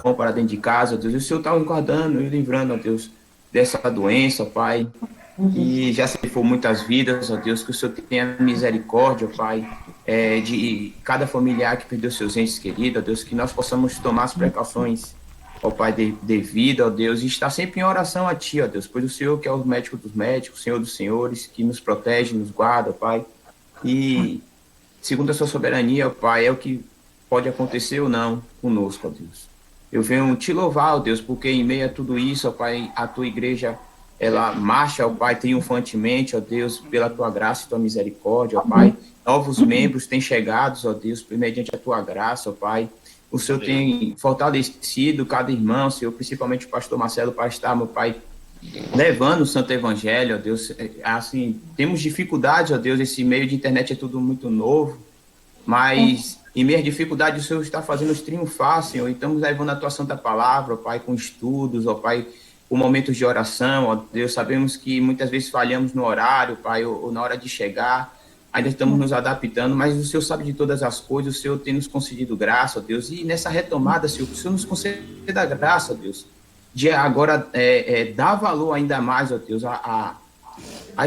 Vão para dentro de casa, ó Deus, e o Senhor está guardando e livrando, ó Deus, dessa doença, ó Pai, que já se for muitas vidas, ó Deus, que o Senhor tenha misericórdia, ó Pai, de cada familiar que perdeu seus entes queridos, ó Deus, que nós possamos tomar as precauções, ó Pai, devido, ó Deus, e estar sempre em oração a Ti, ó Deus, pois o Senhor que é o médico dos médicos, Senhor dos senhores, que nos protege, nos guarda, ó Pai, e segundo a sua soberania, ó Pai, é o que pode acontecer ou não conosco, ó Deus. Eu venho te louvar, ó Deus, porque em meio a tudo isso, ó Pai, a tua igreja, ela marcha, ó Pai, triunfantemente, ó Deus, pela tua graça e tua misericórdia, ó Pai. Novos membros têm chegado, ó Deus, mediante a tua graça, ó Pai. O Senhor tem fortalecido cada irmão, Senhor, principalmente o pastor Marcelo, para estar, meu Pai, levando o Santo Evangelho, ó Deus. Assim, temos dificuldades, ó Deus, esse meio de internet é tudo muito novo, mas em meio à dificuldade o Senhor está fazendo-nos triunfar, Senhor, e estamos levando a tua santa palavra, ó Pai, com estudos, ó Pai, com momentos de oração, ó Deus, sabemos que muitas vezes falhamos no horário, Pai, ou na hora de chegar, ainda estamos nos adaptando, mas o Senhor sabe de todas as coisas, o Senhor tem nos concedido graça, ó Deus, e nessa retomada, Senhor, que o Senhor nos conceda graça, ó Deus, de agora dar valor ainda mais, ó Deus, a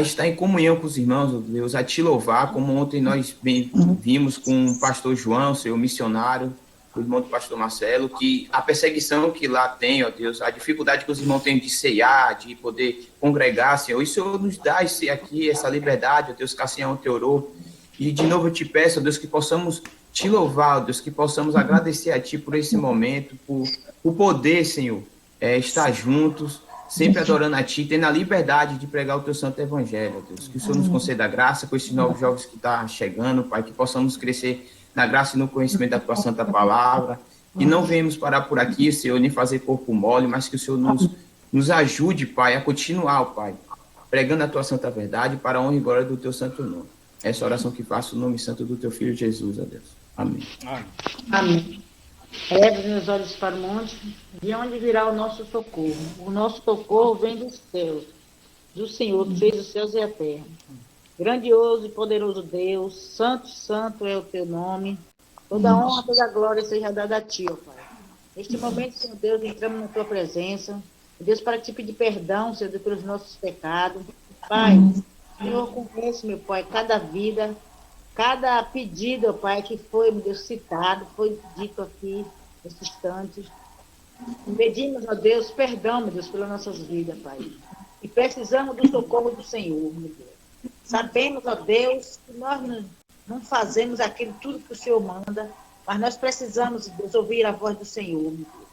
estar em comunhão com os irmãos, ó Deus, a te louvar, como ontem nós vimos com o pastor João, seu missionário, o irmão do pastor Marcelo, que a perseguição que lá tem, ó Deus, a dificuldade que os irmãos têm de ceiar, de poder congregar, Senhor, e o Senhor nos dá essa liberdade, ó Deus, que assim ontem orou, e de novo eu te peço, ó Deus, que possamos te louvar, ó Deus, que possamos agradecer a ti por esse momento, por o poder, Senhor, estar juntos, sempre adorando a Ti, tendo a liberdade de pregar o Teu santo evangelho, Deus. Que o Senhor nos conceda graça com esses novos jovens que estão chegando, Pai, que possamos crescer na graça e no conhecimento da Tua santa palavra, que não venhamos parar por aqui, Senhor, nem fazer corpo mole, mas que o Senhor nos ajude, Pai, a continuar, Pai, pregando a Tua santa verdade para a honra e glória do Teu santo nome. Essa oração que faço no nome santo do Teu Filho Jesus, ó Deus. Amém. Amém. Eleve meus olhos para o monte, de onde virá o nosso socorro? O nosso socorro vem dos céus, do Senhor que fez os céus e a terra. Grandioso e poderoso Deus, santo, santo é o teu nome. Toda honra, toda glória seja dada a ti, ó Pai. Neste momento, Senhor Deus, entramos na tua presença. Deus, para te pedir perdão, Senhor Deus, pelos nossos pecados. Pai, Senhor, conhece, meu Pai, cada vida, cada pedido, ó Pai, que foi, meu Deus, citado, foi dito aqui, nesse instante. Pedimos, ó Deus, perdão, meu Deus, pelas nossas vidas, Pai. E precisamos do socorro do Senhor, meu Deus. Sabemos, ó Deus, que nós não fazemos aquilo tudo que o Senhor manda, mas nós precisamos, Deus, ouvir a voz do Senhor, meu Deus.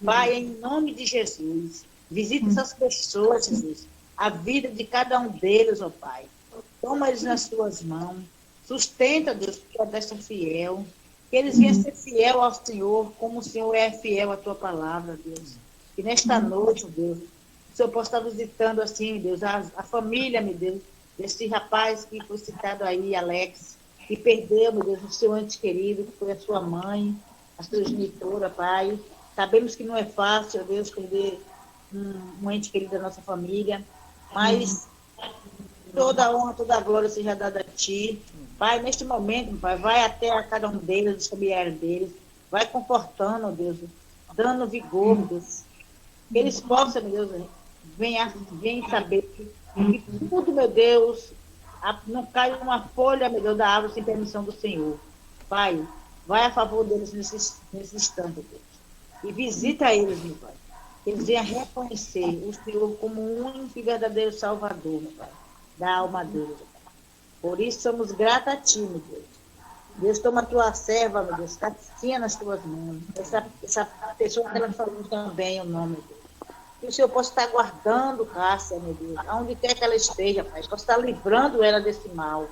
Pai, em nome de Jesus, visita essas pessoas, Jesus, a vida de cada um deles, ó Pai. Toma eles nas tuas mãos. Sustenta, Deus, que a destra fiel. Que eles venham ser fiel ao Senhor, como o Senhor é fiel à tua palavra, Deus. E nesta noite, Deus, o Senhor possa estar visitando assim, Deus, a família, meu Deus, desse rapaz que foi citado aí, Alex, que perdeu, meu Deus, o seu ente querido, que foi a sua mãe, a sua genitora, Pai. Sabemos que não é fácil, Deus, perder um ente querido da nossa família, mas toda a honra, toda a glória seja dada a Ti. Pai, neste momento, Pai, vai até a cada um deles, os familiares deles, vai confortando, Deus, dando vigor, Deus. Que eles possam, meu Deus, venham saber que tudo, meu Deus, não cai uma folha, meu Deus, da árvore sem permissão do Senhor. Pai, vai a favor deles nesse instante, Deus. E visita eles, meu Pai. Que eles venham reconhecer o Senhor como o único e verdadeiro Salvador, meu Pai, da alma deles, meu Pai. Por isso somos gratos a Ti, meu Deus. Deus, toma a tua serva, meu Deus, Catinha nas tuas mãos. Essa pessoa que ela falou também, o nome, meu Deus. Que o Senhor possa estar guardando Cássia, meu Deus, aonde quer que ela esteja, Pai. Possa estar livrando ela desse mal.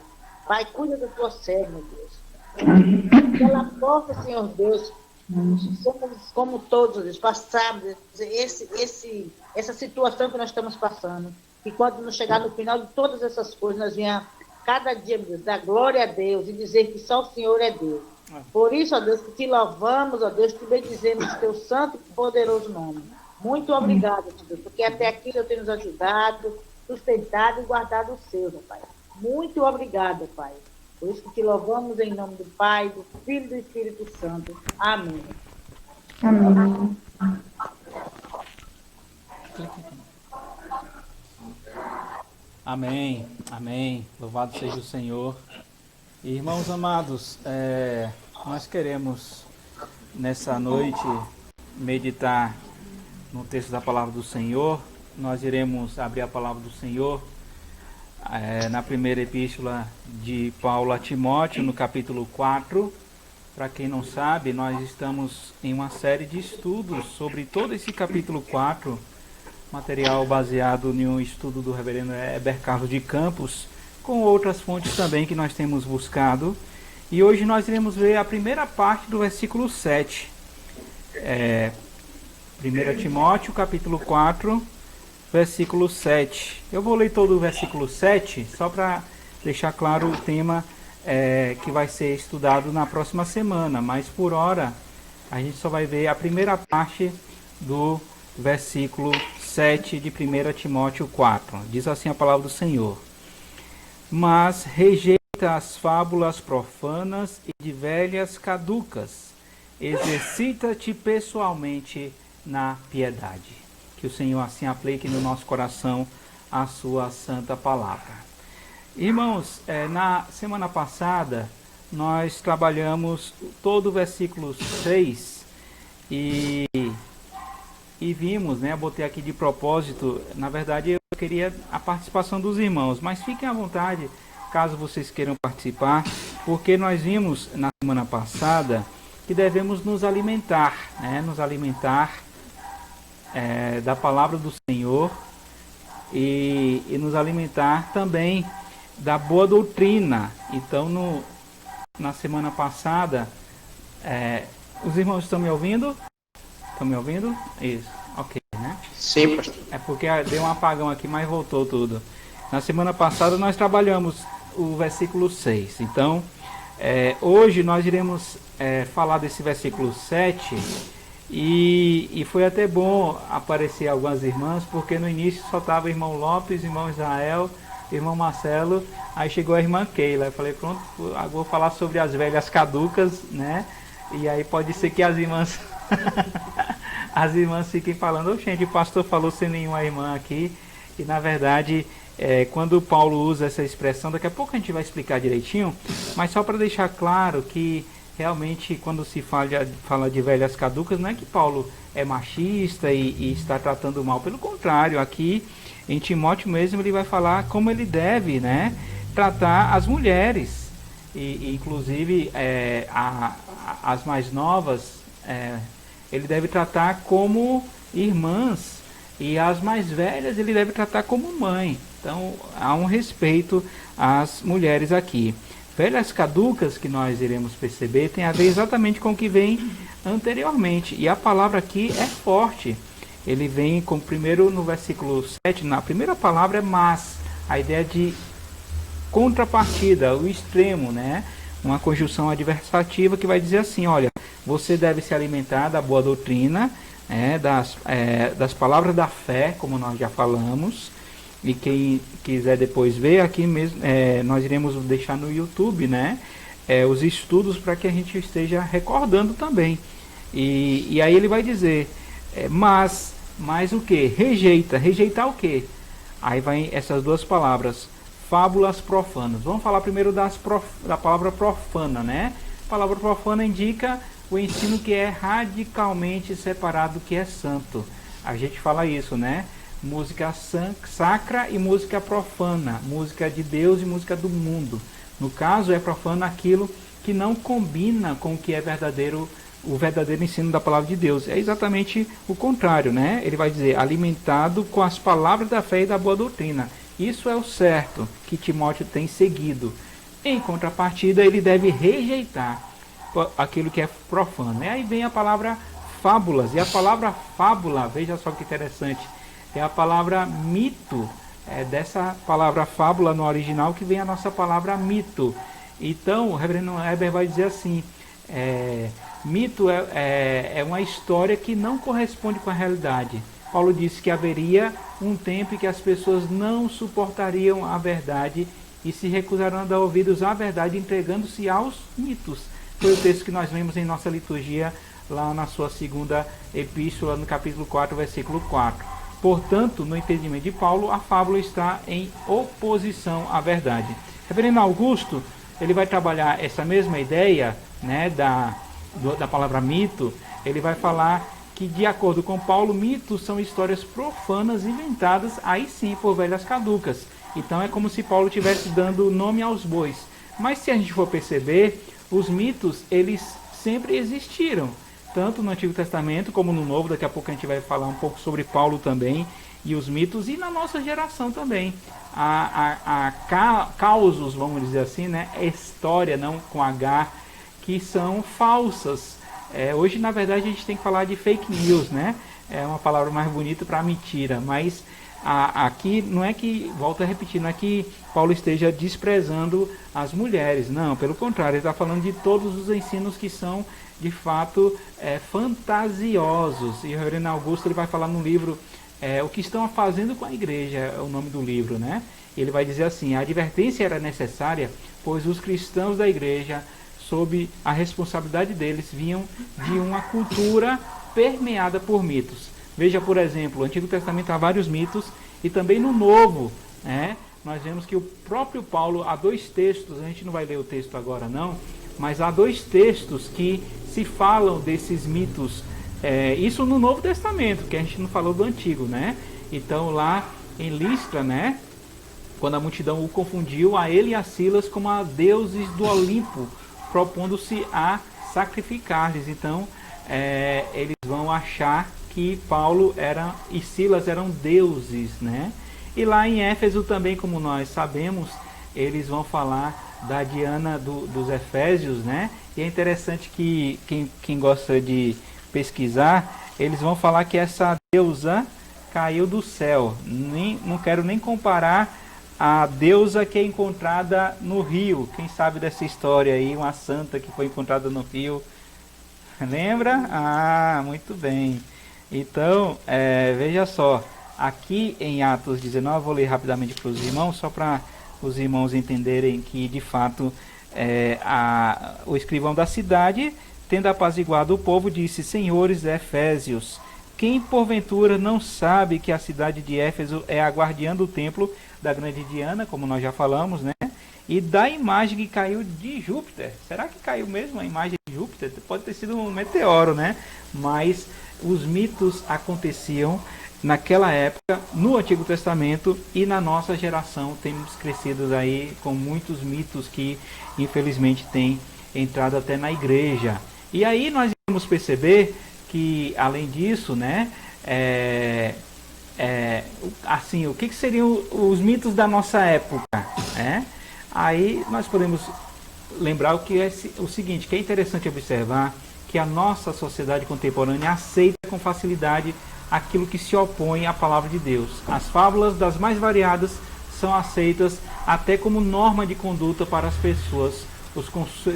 Pai, cuida da tua serva, meu Deus. Que ela possa, Senhor Deus, como todos, Deus, passar essa situação que nós estamos passando. E quando nos chegar no final de todas essas coisas, nós venhamos cada dia, meu Deus, dar glória a Deus e dizer que só o Senhor é Deus. Por isso, ó Deus, que te louvamos, ó Deus, te bendizemos o teu santo e poderoso nome. Muito obrigada, Deus, porque até aqui o Senhor tem nos ajudado, sustentado e guardado os seus, ó Pai. Muito obrigada, Pai. Por isso que te louvamos em nome do Pai, do Filho e do Espírito Santo. Amém. Amém. Amém, amém. Louvado seja o Senhor. Irmãos amados, nós queremos nessa noite meditar no texto da palavra do Senhor. Nós iremos abrir a palavra do Senhor na primeira epístola de Paulo a Timóteo, no capítulo 4. Para quem não sabe, nós estamos em uma série de estudos sobre todo esse capítulo 4, material baseado em um estudo do reverendo Heber Carlos de Campos, com outras fontes também que nós temos buscado. E hoje nós iremos ver a primeira parte do versículo 7. 1 Timóteo, capítulo 4, versículo 7. Eu vou ler todo o versículo 7, só para deixar claro o tema que vai ser estudado na próxima semana. Mas por hora, a gente só vai ver a primeira parte do versículo 7 de 1 Timóteo 4. Diz assim a palavra do Senhor: Mas rejeita as fábulas profanas e de velhas caducas. Exercita-te pessoalmente na piedade. Que o Senhor assim aplique no nosso coração a sua santa palavra. Irmãos, na semana passada nós trabalhamos todo o versículo 6 e vimos, né, eu botei aqui de propósito, na verdade eu queria a participação dos irmãos, mas fiquem à vontade caso vocês queiram participar, porque nós vimos na semana passada que devemos nos alimentar, né, da palavra do Senhor e nos alimentar também da boa doutrina. Então na semana passada, os irmãos estão me ouvindo? Estão me ouvindo? Isso, ok, né? Sim, pastor. É porque deu um apagão aqui, mas voltou tudo. Na semana passada nós trabalhamos o versículo 6. Então, hoje nós iremos falar desse versículo 7. E foi até bom aparecer algumas irmãs, porque no início só estava irmão Lopes, irmão Israel, irmão Marcelo. Aí chegou a irmã Keila. Eu falei, pronto, agora vou falar sobre as velhas caducas, né? E aí pode ser que as irmãs... as irmãs fiquem falando, gente, o pastor falou sem nenhuma irmã aqui. E na verdade, quando Paulo usa essa expressão, daqui a pouco a gente vai explicar direitinho, mas só para deixar claro que realmente quando se fala de velhas caducas, não é que Paulo é machista e está tratando mal, pelo contrário, aqui em Timóteo mesmo ele vai falar como ele deve, né, tratar as mulheres, e inclusive as mais novas, ele deve tratar como irmãs, e as mais velhas ele deve tratar como mãe. Então há um respeito às mulheres aqui. Velhas caducas, que nós iremos perceber, tem a ver exatamente com o que vem anteriormente. E a palavra aqui é forte. Ele vem com primeiro no versículo 7, na primeira palavra é mas, a ideia de contrapartida, o extremo, né? Uma conjunção adversativa que vai dizer assim, olha, você deve se alimentar da boa doutrina, das palavras da fé, como nós já falamos. E quem quiser depois ver, aqui mesmo, nós iremos deixar no YouTube, né, os estudos para que a gente esteja recordando também. E aí ele vai dizer, mas o que? Rejeitar o que? Aí vai essas duas palavras, fábulas profanas. Vamos falar primeiro da palavra profana, né? A palavra profana indica o ensino que é radicalmente separado do que é santo. A gente fala isso, né? Música sacra e música profana, música de Deus e música do mundo. No caso, é profano aquilo que não combina com o que é verdadeiro, o verdadeiro ensino da palavra de Deus. É exatamente o contrário, né? Ele vai dizer, alimentado com as palavras da fé e da boa doutrina. Isso é o certo que Timóteo tem seguido. Em contrapartida, ele deve rejeitar aquilo que é profano. E aí vem a palavra fábulas. E a palavra fábula, veja só que interessante, é a palavra mito, dessa palavra fábula no original que vem a nossa palavra mito. Então, o reverendo Heber vai dizer assim, mito é uma história que não corresponde com a realidade. Paulo disse que haveria um tempo em que as pessoas não suportariam a verdade e se recusarão a dar ouvidos à verdade, entregando-se aos mitos. Foi o texto que nós lemos em nossa liturgia, lá na sua segunda epístola, no capítulo 4, versículo 4. Portanto, no entendimento de Paulo, a fábula está em oposição à verdade. Reverendo Augusto, ele vai trabalhar essa mesma ideia, né, da palavra mito. Ele vai falar que, de acordo com Paulo, mitos são histórias profanas inventadas, aí sim, por velhas caducas. Então é como se Paulo estivesse dando nome aos bois. Mas se a gente for perceber, os mitos, eles sempre existiram, tanto no Antigo Testamento como no Novo. Daqui a pouco a gente vai falar um pouco sobre Paulo também, e os mitos, e na nossa geração também. Causos, vamos dizer assim, né? História, não com H, que são falsas. Hoje, na verdade, a gente tem que falar de fake news, né? É uma palavra mais bonita para mentira, mas aqui não é que, volto a repetir, não é que Paulo esteja desprezando as mulheres, não, pelo contrário, ele está falando de todos os ensinos que são, de fato, fantasiosos. E o Reverendo Augusto, ele vai falar no livro O que estão fazendo com a igreja, é o nome do livro, né? Ele vai dizer assim: a advertência era necessária, pois os cristãos da igreja, sob a responsabilidade deles, vinham de uma cultura permeada por mitos. Veja, por exemplo, no Antigo Testamento há vários mitos, e também no Novo, né? Nós vemos que o próprio Paulo, há 2 textos, a gente não vai ler o texto agora não, mas há 2 textos que se falam desses mitos, isso no Novo Testamento, que a gente não falou do Antigo, né? Então lá em Listra, né, quando a multidão o confundiu, a ele e a Silas, como a deuses do Olimpo, propondo-se a sacrificar-lhes. Então eles vão achar que Paulo e Silas eram deuses, né? E lá em Éfeso também, como nós sabemos, eles vão falar da Diana dos Efésios, né? E é interessante que quem gosta de pesquisar, eles vão falar que essa deusa caiu do céu. Não quero nem comparar a deusa que é encontrada no rio. Quem sabe dessa história aí, uma santa que foi encontrada no rio. Lembra? Ah, muito bem. Então, veja só, aqui em Atos 19, vou ler rapidamente para os irmãos, só para os irmãos entenderem que, de fato, o escrivão da cidade, tendo apaziguado o povo, disse: Senhores Efésios, quem porventura não sabe que a cidade de Éfeso é a guardiã do templo da grande Diana, como nós já falamos, né? E da imagem que caiu de Júpiter. Será que caiu mesmo a imagem de Júpiter? Pode ter sido um meteoro, né? Mas os mitos aconteciam naquela época, no Antigo Testamento, e na nossa geração temos crescido aí com muitos mitos que infelizmente têm entrado até na igreja. E aí nós vamos perceber que, além disso, né, assim, o que seriam os mitos da nossa época, né? Aí nós podemos lembrar o seguinte, que é interessante observar que a nossa sociedade contemporânea aceita com facilidade aquilo que se opõe à palavra de Deus. As fábulas das mais variadas são aceitas até como norma de conduta para as pessoas. Os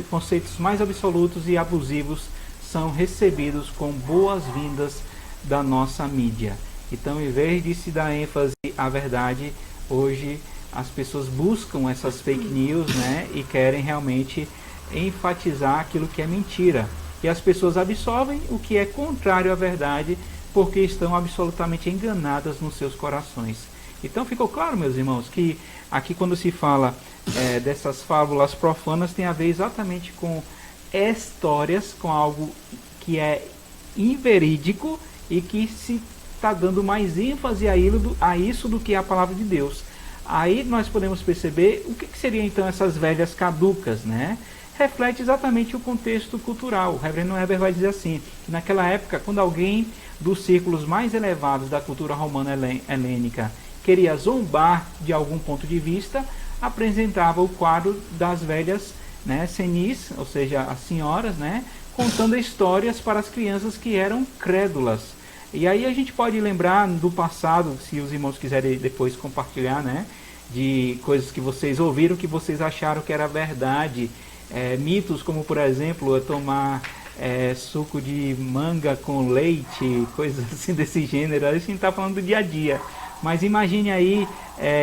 conceitos mais absolutos e abusivos são recebidos com boas-vindas da nossa mídia. Então, em vez de se dar ênfase à verdade, hoje as pessoas buscam essas fake news, né, e querem realmente enfatizar aquilo que é mentira. E as pessoas absorvem o que é contrário à verdade, porque estão absolutamente enganadas nos seus corações. Então ficou claro, meus irmãos, que aqui quando se fala dessas fábulas profanas, tem a ver exatamente com histórias, com algo que é inverídico e que se está dando mais ênfase a isso do que a palavra de Deus. Aí nós podemos perceber o que seriam então essas velhas caducas, né? Reflete exatamente o contexto cultural. O reverendo Heber vai dizer assim, que naquela época, quando alguém dos círculos mais elevados da cultura romana helênica queria zombar de algum ponto de vista, apresentava o quadro das velhas, né, senis, ou seja, as senhoras, né, contando histórias para as crianças que eram crédulas. E aí a gente pode lembrar do passado, se os irmãos quiserem depois compartilhar, né, de coisas que vocês ouviram, que vocês acharam que era verdade. Mitos como, por exemplo, tomar suco de manga com leite, coisas assim desse gênero. A gente está falando do dia a dia. Mas imagine aí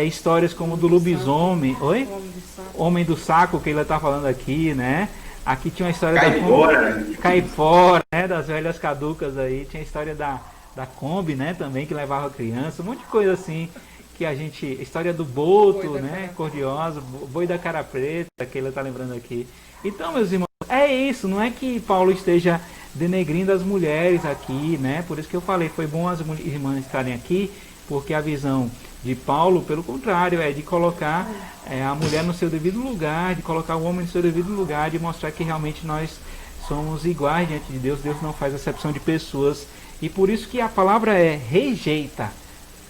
histórias como do lobisomem. Oi? O homem de homem do saco que ele está falando aqui, né? Aqui tinha uma história Cai fora. Cai fora, né? Das velhas caducas aí. Tinha a história da Kombi, né? Também, que levava criança. Um monte de coisa assim. Que a gente... História do Boto, né? Cor-de-rosa. Boi da cara preta, que ele está lembrando aqui. Então, meus irmãos, é isso. Não é que Paulo esteja denegrindo as mulheres aqui, né? Por isso que eu falei, foi bom as irmãs estarem aqui, porque a visão de Paulo, pelo contrário, é de colocar a mulher no seu devido lugar, de colocar o homem no seu devido lugar, de mostrar que realmente nós somos iguais diante de Deus. Deus não faz acepção de pessoas, e por isso que a palavra é rejeita.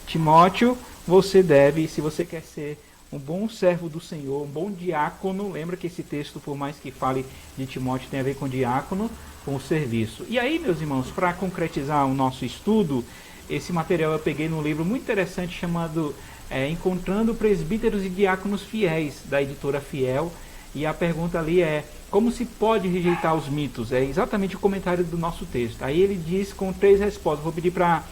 Timóteo, você deve, se você quer ser um bom servo do Senhor, um bom diácono, lembra que esse texto, por mais que fale de Timóteo, tem a ver com diácono, com o serviço. E aí, meus irmãos, para concretizar o nosso estudo, esse material eu peguei num livro muito interessante chamado Encontrando Presbíteros e Diáconos Fiéis, da editora Fiel, e a pergunta ali é: como se pode rejeitar os mitos? É exatamente o comentário do nosso texto. Aí ele diz com 3 respostas. Vou pedir para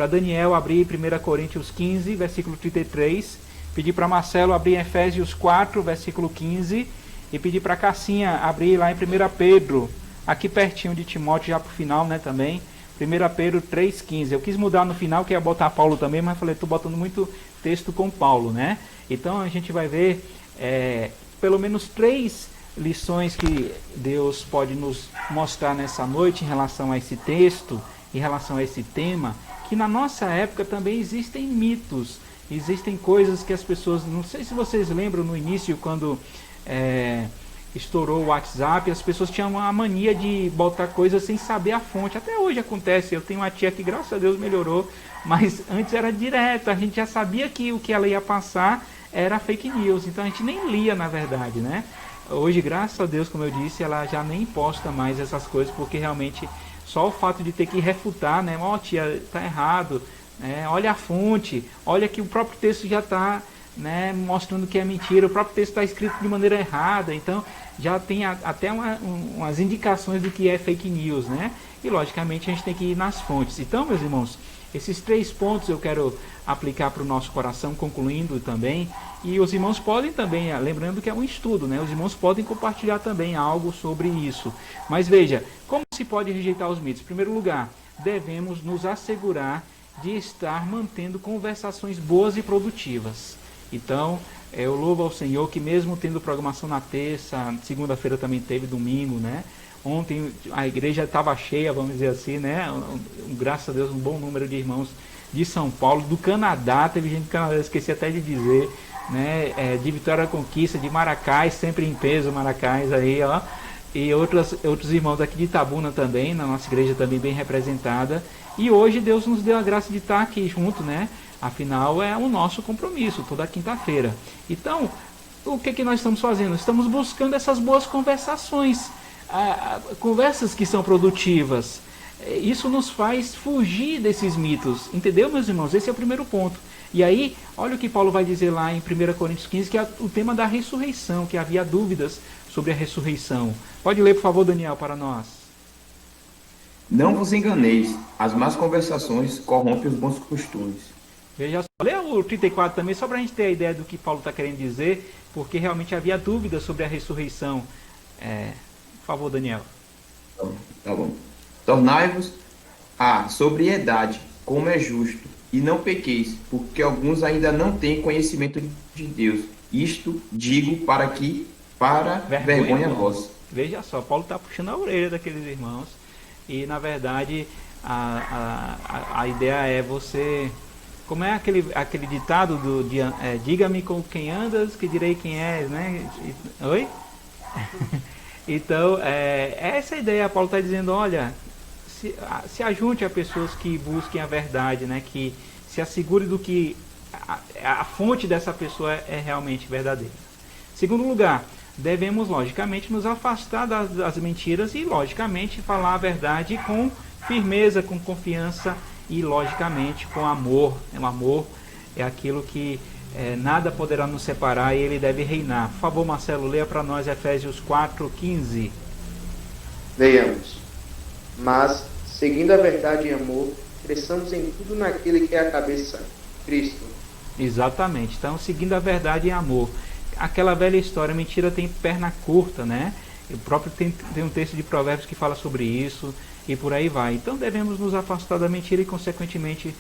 Daniel abrir 1 Coríntios 15, versículo 33, pedir para Marcelo abrir Efésios 4, versículo 15, e pedir para Cassinha abrir lá em 1 Pedro, aqui pertinho de Timóteo, já para o final, né, também, 1 Pedro 3,15. Eu quis mudar no final, que ia botar Paulo também, mas falei, estou botando muito texto com Paulo, né? Então a gente vai ver pelo menos 3 lições que Deus pode nos mostrar nessa noite em relação a esse texto, em relação a esse tema, que na nossa época também existem mitos, existem coisas que as pessoas, não sei se vocês lembram no início, quando estourou o WhatsApp, as pessoas tinham a mania de botar coisas sem saber a fonte. Até hoje acontece. Eu tenho uma tia que, graças a Deus, melhorou, mas antes era direto, a gente já sabia que o que ela ia passar era fake news, então a gente nem lia, na verdade, né? Hoje, graças a Deus, como eu disse, ela já nem posta mais essas coisas, porque realmente só o fato de ter que refutar, né? Ó, tia, tá errado, olha a fonte, olha que o próprio texto já está, né, mostrando que é mentira, o próprio texto está escrito de maneira errada, então já tem até umas indicações do que é fake news, né? E logicamente a gente tem que ir nas fontes. Então, meus irmãos, esses 3 pontos eu quero aplicar para o nosso coração, concluindo também, e os irmãos podem também, lembrando que é um estudo, né? Os irmãos podem compartilhar também algo sobre isso. Mas veja, como se pode rejeitar os mitos? Em primeiro lugar, devemos nos assegurar de estar mantendo conversações boas e produtivas. Então, eu louvo ao Senhor que mesmo tendo programação na terça, segunda-feira também teve, domingo, né? Ontem a igreja estava cheia, vamos dizer assim, né? Graças a Deus, um bom número de irmãos de São Paulo, do Canadá, teve gente do Canadá, esqueci até de dizer, né? De Vitória da Conquista, de Maracás, sempre em peso, Maracás aí, ó. E outros irmãos aqui de Itabuna também, na nossa igreja também bem representada. E hoje Deus nos deu a graça de estar aqui junto, né? Afinal, é o nosso compromisso, toda quinta-feira. Então, o que nós estamos fazendo? Estamos buscando essas boas conversações, conversas que são produtivas. Isso nos faz fugir desses mitos, entendeu, meus irmãos? Esse é o primeiro ponto. E aí, olha o que Paulo vai dizer lá em 1 Coríntios 15, que é o tema da ressurreição, que havia dúvidas sobre a ressurreição. Pode ler, por favor, Daniel, para nós. Não vos enganeis, as más conversações corrompem os bons costumes. Veja só, lê o 34 também, só para a gente ter a ideia do que Paulo está querendo dizer, porque realmente havia dúvidas sobre a ressurreição. Por favor, Daniel. Tá bom. Tornai-vos a sobriedade, como é justo, e não pequeis, porque alguns ainda não têm conhecimento de Deus. Isto digo para vergonha vossa. Veja só, Paulo está puxando a orelha daqueles irmãos, e na verdade a ideia é você... Como é aquele ditado diga-me com quem andas, que direi quem és, né? Oi? Então, essa ideia. Paulo está dizendo, olha, se ajunte a pessoas que busquem a verdade, né? Que se assegure do que a fonte dessa pessoa é realmente verdadeira. Segundo lugar, devemos, logicamente, nos afastar das mentiras e, logicamente, falar a verdade com firmeza, com confiança, e logicamente com amor. O amor é aquilo que nada poderá nos separar, e ele deve reinar. Por favor, Marcelo, leia para nós Efésios 4:15. Leiamos. Mas, seguindo a verdade em amor, cresçamos em tudo naquele que é a cabeça, Cristo. Exatamente. Então, seguindo a verdade em amor, aquela velha história, mentira tem perna curta, né? O próprio tem um texto de Provérbios que fala sobre isso e por aí vai. Então devemos nos afastar da mentira e consequentemente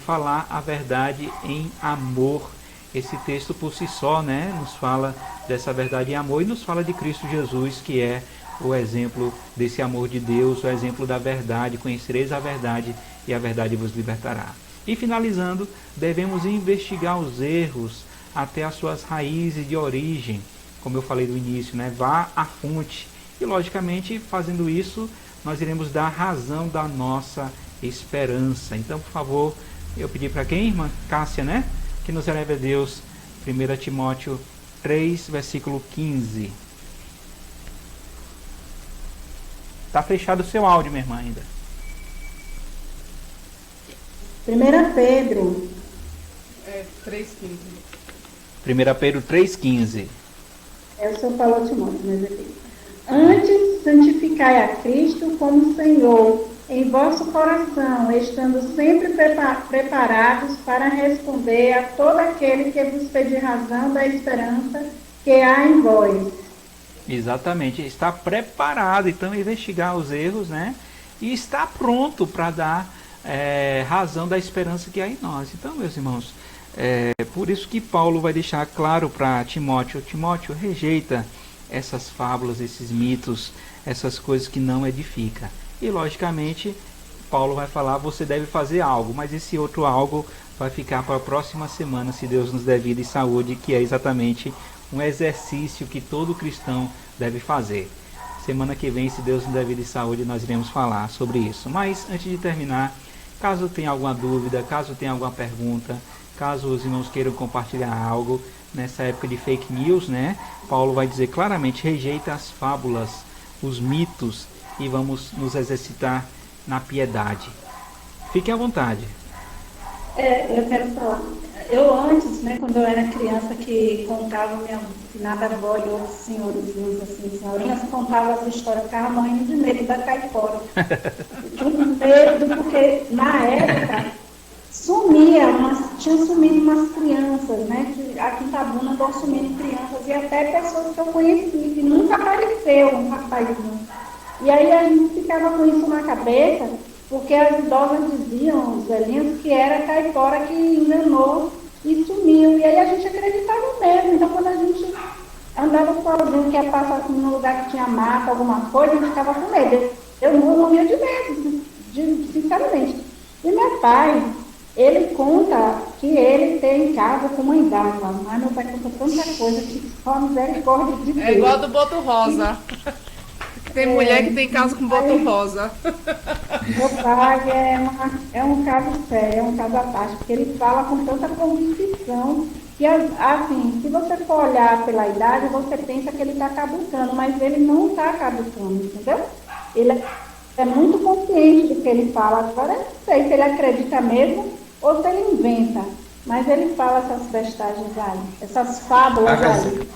falar a verdade em amor. Esse texto por si só, né, nos fala dessa verdade em amor e nos fala de Cristo Jesus, que é o exemplo desse amor de Deus, o exemplo da verdade. Conhecereis a verdade e a verdade vos libertará. E finalizando, devemos investigar os erros até as suas raízes de origem, como eu falei no início, né? Vá à fonte. E logicamente, fazendo isso, nós iremos dar razão da nossa esperança. Então, por favor, eu pedi para quem, irmã Cássia, né? Que nos eleve a Deus, 1 Timóteo 3, versículo 15. Está fechado o seu áudio, minha irmã, ainda. 1 Pedro 3,15. 1 Pedro 3,15. O senhor falou, Timóteo, mas aqui. Antes, santificai a Cristo como Senhor em vosso coração, estando sempre preparados para responder a todo aquele que vos pedir razão da esperança que há em vós. Exatamente, está preparado, então, investigar os erros, né? E está pronto para dar razão da esperança que há em nós. Então, meus irmãos, por isso que Paulo vai deixar claro para Timóteo: Timóteo, rejeita essas fábulas, esses mitos, essas coisas que não edificam. E logicamente Paulo vai falar: você deve fazer algo, mas esse outro algo vai ficar para a próxima semana, se Deus nos der vida e saúde, que é exatamente um exercício que todo cristão deve fazer. Semana que vem, se Deus nos der vida e saúde, nós iremos falar sobre isso. Mas antes de terminar, caso tenha alguma dúvida, caso tenha alguma pergunta, caso os irmãos queiram compartilhar algo nessa época de fake news, né? Paulo vai dizer claramente: rejeita as fábulas, os mitos, e vamos nos exercitar na piedade. Fiquem à vontade. Eu quero falar. Eu antes, né, quando eu era criança, que contava minha finada avó e outros senhores, assim, senhorinhas, contava as histórias, ficava morrendo de medo da caipora. Tinha medo porque, na época, tinham sumido umas crianças, né? Que aqui em Itabuna andou sumindo crianças, e até pessoas que eu conheci, que nunca apareceu um rapazinho. E aí a gente ficava com isso na cabeça, porque as idosas diziam, os velhinhos, que era caipora que enganou e sumiu. E aí a gente acreditava mesmo. Então, quando a gente andava sozinho, que ia passar assim, num lugar que tinha mata, alguma coisa, a gente ficava com medo. Eu morria de medo, sinceramente. E meu pai, ele conta que ele tem casa com mãe d'água, mas meu pai conta tanta coisa que só a misericórdia de Deus. É igual do Boto Rosa. Tem mulher que tem casa com Boto Rosa. Meu pai é um caso sério, é um caso à parte, porque ele fala com tanta convicção que, assim, se você for olhar pela idade, você pensa que ele está caducando, mas ele não está caducando, entendeu? Ele é muito consciente do que ele fala. Agora, eu não sei se ele acredita mesmo ou se ele inventa, mas ele fala essas bestagens aí, essas fábulas aí.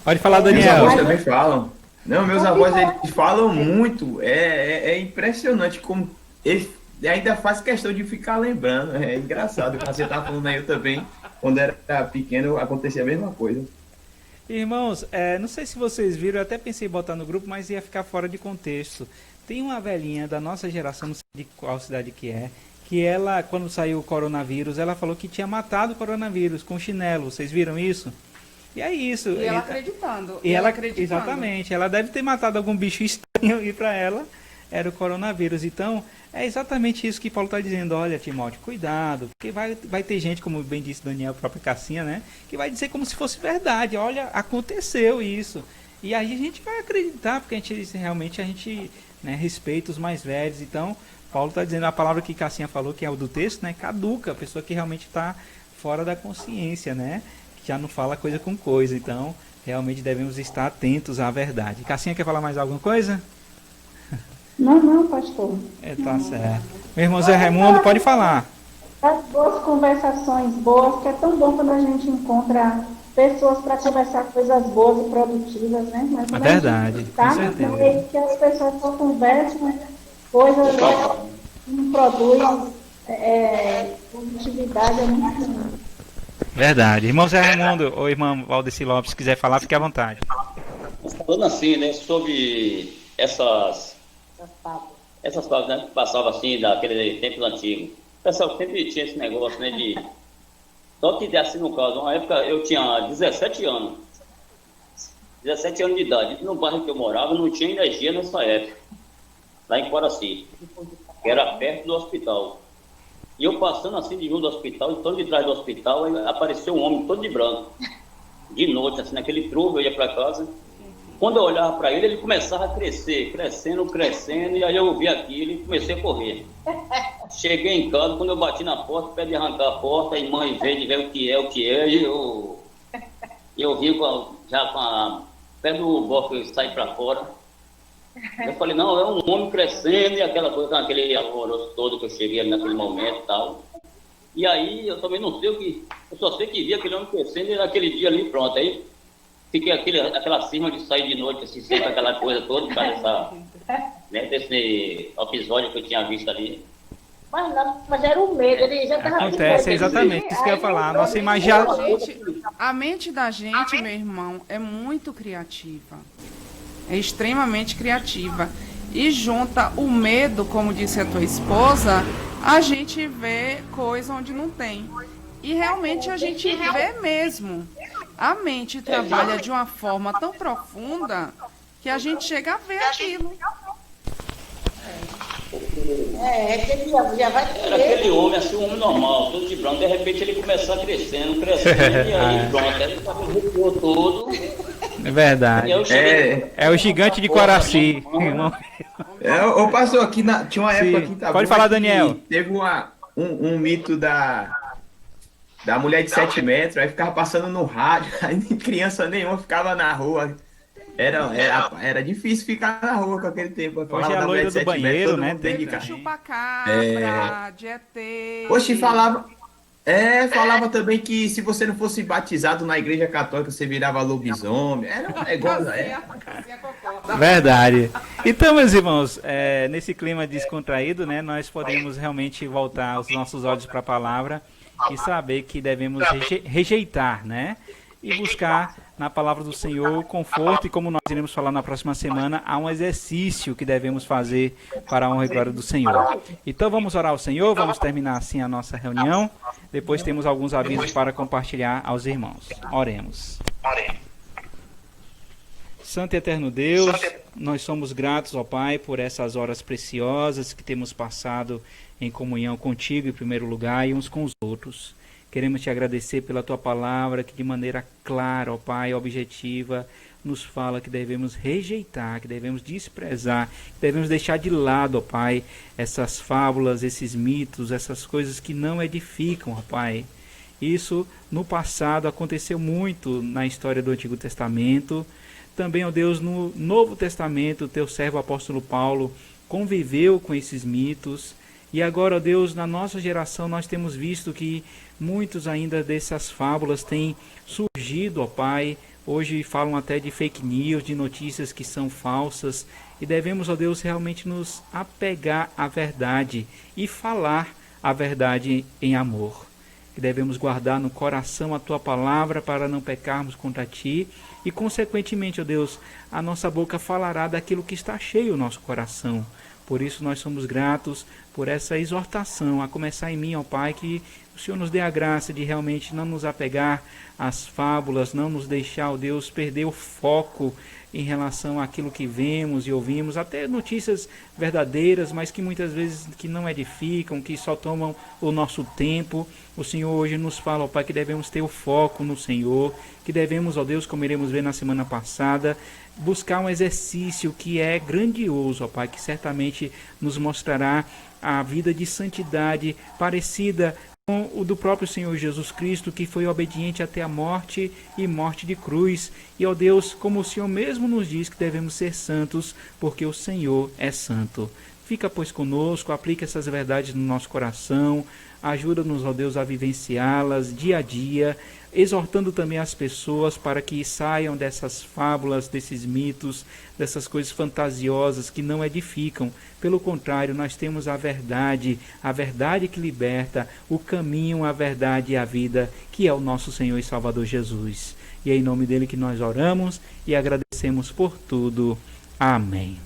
Pode falar, Meus Daniel. avós também falam. Não, meus avós, eles falam muito. É impressionante como eles ainda faz questão de ficar lembrando. É engraçado. Você tá falando aí, eu também, quando era pequeno, acontecia a mesma coisa. Irmãos, não sei se vocês viram, eu até pensei em botar no grupo, mas ia ficar fora de contexto. Tem uma velhinha da nossa geração, não sei de qual cidade que ela, quando saiu o coronavírus, ela falou que tinha matado o coronavírus com chinelo. Vocês viram isso? E é isso. E ela acreditando. E ela acreditando. Exatamente. Ela deve ter matado algum bicho estranho e para ela era o coronavírus. Então, é exatamente isso que Paulo está dizendo. Olha, Timóteo, cuidado, porque vai ter gente, como bem disse Daniel, a própria Cassinha, né? Que vai dizer como se fosse verdade. Olha, aconteceu isso. E aí a gente vai acreditar, porque a gente né, respeita os mais velhos. Então, Paulo está dizendo a palavra que Cassinha falou, que é o do texto, né? Caduca, a pessoa que realmente está fora da consciência, né? Já não fala coisa com coisa, então realmente devemos estar atentos à verdade. Cassinha, quer falar mais alguma coisa? Não, pastor. Tá certo. Meu irmão Zé Raimundo, pode falar. As boas conversações boas, que é tão bom quando a gente encontra pessoas para conversar coisas boas e produtivas, né? Mas É verdade, com certeza. Que as pessoas só conversam coisas que não produzem produtividade, é muito ruim. Verdade. Irmão Zé Raimundo ou irmão Valdeci Lopes, se quiser falar, fique à vontade. Falando assim, né, sobre essas coisas, né, que passavam assim daquele tempo antigo. O pessoal sempre tinha esse negócio, né, de... Só que assim, no caso, uma época eu tinha 17 anos. 17 anos de idade. No bairro que eu morava não tinha energia nessa época. Lá em Coraci, que era perto do hospital. E eu passando assim de junto do hospital, e todo de trás do hospital, aí apareceu um homem todo de branco. De noite, assim, naquele truque, eu ia para casa. Quando eu olhava para ele começava a crescer, crescendo, e aí eu vi aquilo e comecei a correr. Cheguei em casa, quando eu bati na porta, pedi arrancar a porta, e mãe veio de ver o que é, e eu vi já com a pé do bloco eu saí para fora. Eu falei, não, é um homem crescendo, e aquela coisa, aquele alvoroço todo que eu cheguei ali naquele momento e tal. E aí eu também não sei o que, eu só sei que vi aquele homem crescendo e naquele dia ali, pronto, aí fiquei aquela cisma de sair de noite, assim, sempre aquela coisa toda, por causa desse episódio que eu tinha visto ali. Mas era o medo, ele já estava... Acontece, exatamente, isso que eu ia falar. Nossa imaginação... A mente da gente, meu irmão, é muito criativa. É extremamente criativa. E junta o medo, como disse a tua esposa, a gente vê coisa onde não tem. E realmente a gente vê mesmo. A mente trabalha de uma forma tão profunda que a gente chega a ver aquilo. Ele já vai ter. Era aquele homem, assim, um homem normal, todo de branco, de repente ele começou a crescendo, e aí pronto, aí ele recuou todo. É verdade. É o gigante de Coraci. Eu passou aqui, tinha uma época aqui... Pode falar, Daniel. Teve um mito da mulher de 7 metros, aí ficava passando no rádio, aí criança nenhuma ficava na rua. Era difícil ficar na rua com aquele tempo. Hoje é a loira do banheiro, né? Tem que chupa-cabra, de ET. Oxe, falava também que se você não fosse batizado na igreja católica, você virava lobisomem. Era igual. Verdade. Então, meus irmãos, nesse clima descontraído, né, nós podemos realmente voltar os nossos olhos para a palavra e saber que devemos rejeitar, né? E buscar na palavra do Senhor conforto, e como nós iremos falar na próxima semana, há um exercício que devemos fazer para a honra e glória do Senhor. Então vamos orar ao Senhor, vamos terminar assim a nossa reunião, depois temos alguns avisos para compartilhar aos irmãos. Oremos. Santo e eterno Deus, nós somos gratos, ó Pai, por essas horas preciosas que temos passado em comunhão contigo em primeiro lugar e uns com os outros. Queremos te agradecer pela tua palavra que de maneira clara, ó Pai, objetiva, nos fala que devemos rejeitar, que devemos desprezar, que devemos deixar de lado, ó Pai, essas fábulas, esses mitos, essas coisas que não edificam, ó Pai. Isso no passado aconteceu muito na história do Antigo Testamento. Também, ó Deus, no Novo Testamento, o teu servo apóstolo Paulo conviveu com esses mitos. E agora, ó Deus, na nossa geração nós temos visto que muitos ainda dessas fábulas têm surgido, ó Pai. Hoje falam até de fake news, de notícias que são falsas. E devemos, ó Deus, realmente nos apegar à verdade e falar a verdade em amor. Que devemos guardar no coração a tua palavra para não pecarmos contra ti. E, consequentemente, ó Deus, a nossa boca falará daquilo que está cheio o nosso coração. Por isso nós somos gratos por essa exortação, a começar em mim, ó Pai, que o Senhor nos dê a graça de realmente não nos apegar às fábulas, não nos deixar, ó Deus, perder o foco em relação àquilo que vemos e ouvimos, até notícias verdadeiras, mas que muitas vezes que não edificam, que só tomam o nosso tempo. O Senhor hoje nos fala, ó Pai, que devemos ter o foco no Senhor, que devemos, ó Deus, como iremos ver na semana passada, buscar um exercício que é grandioso, ó Pai, que certamente nos mostrará a vida de santidade parecida com o do próprio Senhor Jesus Cristo, que foi obediente até a morte e morte de cruz. E, ó Deus, como o Senhor mesmo nos diz que devemos ser santos, porque o Senhor é santo. Fica, pois, conosco, aplica essas verdades no nosso coração, ajuda-nos, ó Deus, a vivenciá-las dia a dia, exortando também as pessoas para que saiam dessas fábulas, desses mitos, dessas coisas fantasiosas que não edificam. Pelo contrário, nós temos a verdade que liberta, o caminho, a verdade e a vida, que é o nosso Senhor e Salvador Jesus. E é em nome dele que nós oramos e agradecemos por tudo. Amém.